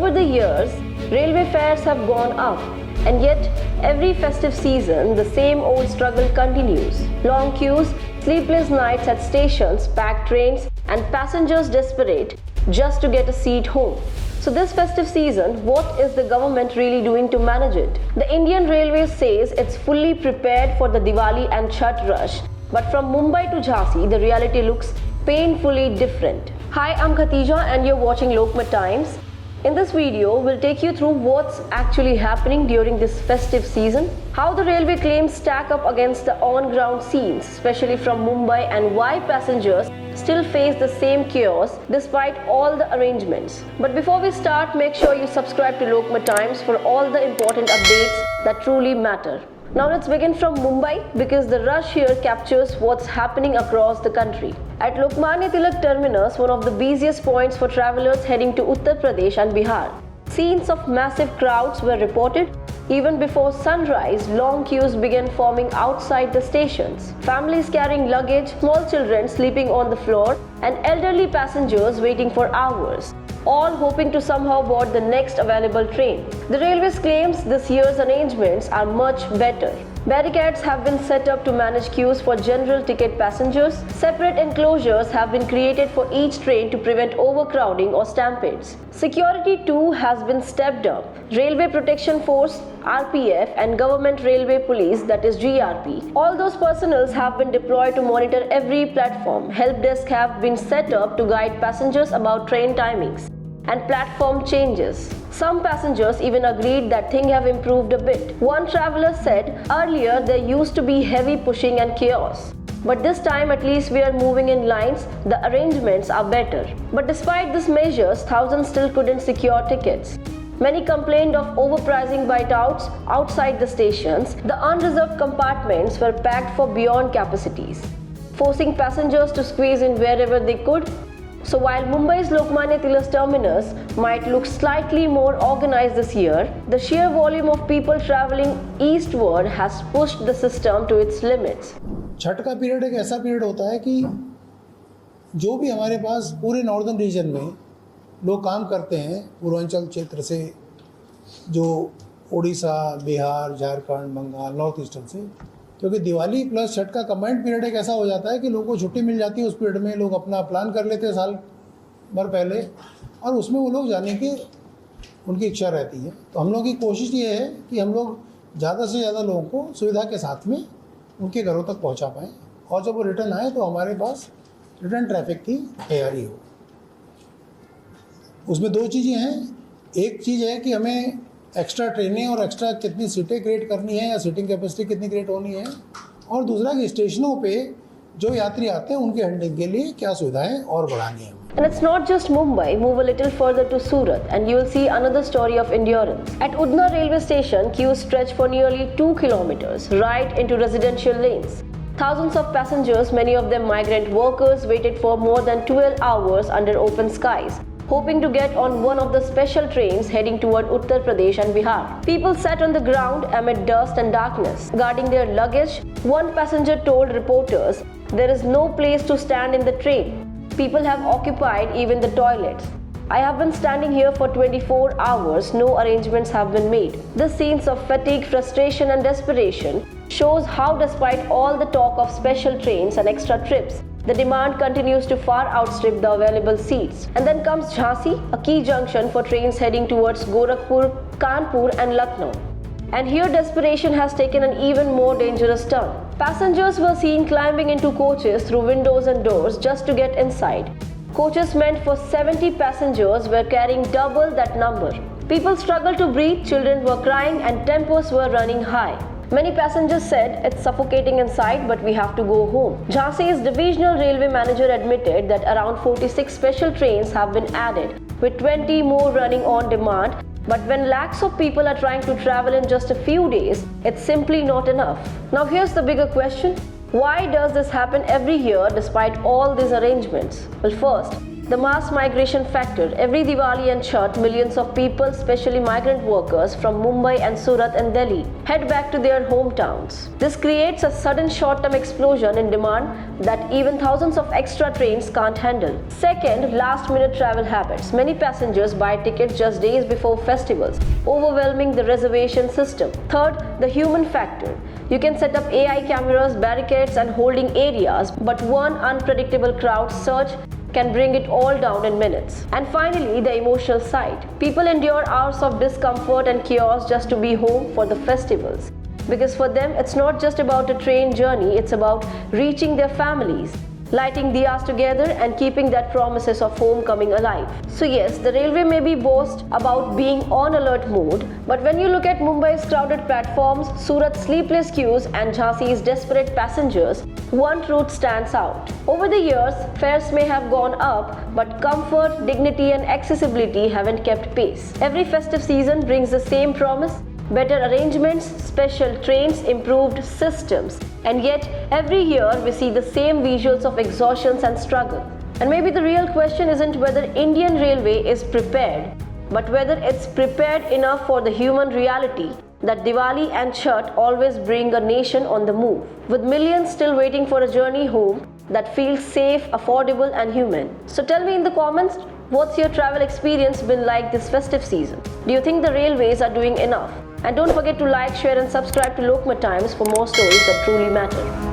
Over the years, railway fares have gone up, and yet every festive season the same old struggle continues. Long queues, sleepless nights at stations, packed trains, and passengers desperate just to get a seat home. So this festive season, what is the government really doing to manage it? The Indian Railways says it's fully prepared for the Diwali and Chhath rush, but from Mumbai to Jhansi, the reality looks painfully different. Hi, I'm Khatija and you're watching Lokmat Times. In this video, we'll take you through what's actually happening during this festive season, how the railway claims stack up against the on-ground scenes, especially from Mumbai, and why passengers still face the same chaos despite all the arrangements. But before we start, make sure you subscribe to Lokmat Times for all the important updates that truly matter. Now let's begin from Mumbai because the rush here captures what's happening across the country. At Lokmanya Tilak terminus, one of the busiest points for travelers heading to Uttar Pradesh and Bihar, scenes of massive crowds were reported. Even before sunrise, long queues began forming outside the stations. Families carrying luggage, small children sleeping on the floor, and elderly passengers waiting for hours, all hoping to somehow board the next available train. The Railways claims this year's arrangements are much better. Barricades have been set up to manage queues for general ticket passengers. Separate enclosures have been created for each train to prevent overcrowding or stampedes. Security too has been stepped up. Railway Protection Force, RPF, and Government Railway Police, that is GRP, all those personnel have been deployed to monitor every platform. Help desks have been set up to guide passengers about train timings and platform changes. Some passengers even agreed that things have improved a bit. One traveler said, earlier there used to be heavy pushing and chaos, but this time at least we are moving in lines, the arrangements are better. But despite these measures, thousands still couldn't secure tickets. Many complained of overpricing bite-outs outside the stations. The unreserved compartments were packed for beyond capacities, forcing passengers to squeeze in wherever they could. So while Mumbai's Lokmanya Tilak terminus might look slightly more organized this year, the sheer volume of people traveling eastward has pushed the system to its limits. Chhath का period एक ऐसा period होता है कि जो भी हमारे पास पूरे नॉर्दर्न रीजन में लोग काम करते हैं, पूर्वांचल क्षेत्र से, जो उड़ीसा, बिहार, झारखंड, बंगाल, नॉर्थ ईस्टर्न से, क्योंकि दिवाली प्लस छठ का कंबाइंड पीरियड एक ऐसा हो जाता है कि लोगों को छुट्टी मिल जाती है। उस पीरियड में लोग अपना प्लान कर लेते हैं साल भर पहले, और उसमें वो लोग जाने की उनकी इच्छा रहती है। तो हम लोगों की कोशिश ये है कि हम लोग ज़्यादा से ज़्यादा लोगों को सुविधा के साथ में उनके घरों तक पहुंचा पाएँ, और जब वो रिटर्न आए तो हमारे पास रिटर्न ट्रैफिक की तैयारी हो। उसमें दो चीज़ें हैं। एक चीज़ है कि हमें एक्स्ट्रा ट्रेनें और एक्स्ट्रा कितनी सीटें क्रिएट करनी है या सीटिंग कैपेसिटी कितनी क्रिएट होनी है, और दूसरा कि स्टेशनों पे जो यात्री आते हैं उनके हैंडलिंग के लिए क्या सुविधाएं और बढ़ानी है। And it's not just Mumbai. Move a little further to Surat and you will see another story of endurance. At Udna railway station, queues stretch for nearly 2 kilometers right into residential lanes. Thousands of passengers, many of them migrant workers, waited for more than 12 hours under open skies, hoping to get on one of the special trains heading toward Uttar Pradesh and Bihar. People sat on the ground amid dust and darkness, guarding their luggage. One passenger told reporters, "There is no place to stand in the train. People have occupied even the toilets. I have been standing here for 24 hours. No arrangements have been made." The scenes of fatigue, frustration, and desperation shows how, despite all the talk of special trains and extra trips, the demand continues to far outstrip the available seats. And then comes Jhansi, a key junction for trains heading towards Gorakhpur, Kanpur, and Lucknow. And here desperation has taken an even more dangerous turn. Passengers were seen climbing into coaches through windows and doors just to get inside. Coaches meant for 70 passengers were carrying double that number. People struggled to breathe, children were crying, and tempers were running high. Many passengers said it's suffocating inside, but we have to go home. Jhansi's divisional railway manager admitted that around 46 special trains have been added, with 20 more running on demand. But when lakhs of people are trying to travel in just a few days, it's simply not enough. Now here's the bigger question. Why does this happen every year despite all these arrangements? Well, first, The mass migration factor. Every Diwali and Chhath, millions of people, especially migrant workers from Mumbai and Surat and Delhi, head back to their hometowns. This creates a sudden short-term explosion in demand that even thousands of extra trains can't handle. Second, last-minute travel habits. Many passengers buy tickets just days before festivals, overwhelming the reservation system. Third, the human factor. You can set up AI cameras, barricades and holding areas, but one unpredictable crowd surge can bring it all down in minutes. And finally, the emotional side. People endure hours of discomfort and chaos just to be home for the festivals. Because for them, it's not just about a train journey, it's about reaching their families, lighting diyas together and keeping that promises of homecoming alive. So yes, the railway may be boast about being on alert mode, but when you look at Mumbai's crowded platforms, Surat's sleepless queues and Jhansi's desperate passengers, one truth stands out. Over the years, fares may have gone up, but comfort, dignity and accessibility haven't kept pace. Every festive season brings the same promise: better arrangements, special trains, improved systems. And yet, every year we see the same visuals of exhaustion and struggle. And maybe the real question isn't whether Indian Railway is prepared, but whether it's prepared enough for the human reality that Diwali and Chhath always bring a nation on the move, with millions still waiting for a journey home that feels safe, affordable and human. So tell me in the comments, what's your travel experience been like this festive season? Do you think the railways are doing enough? And don't forget to like, share and subscribe to Lokmat Times for more stories that truly matter.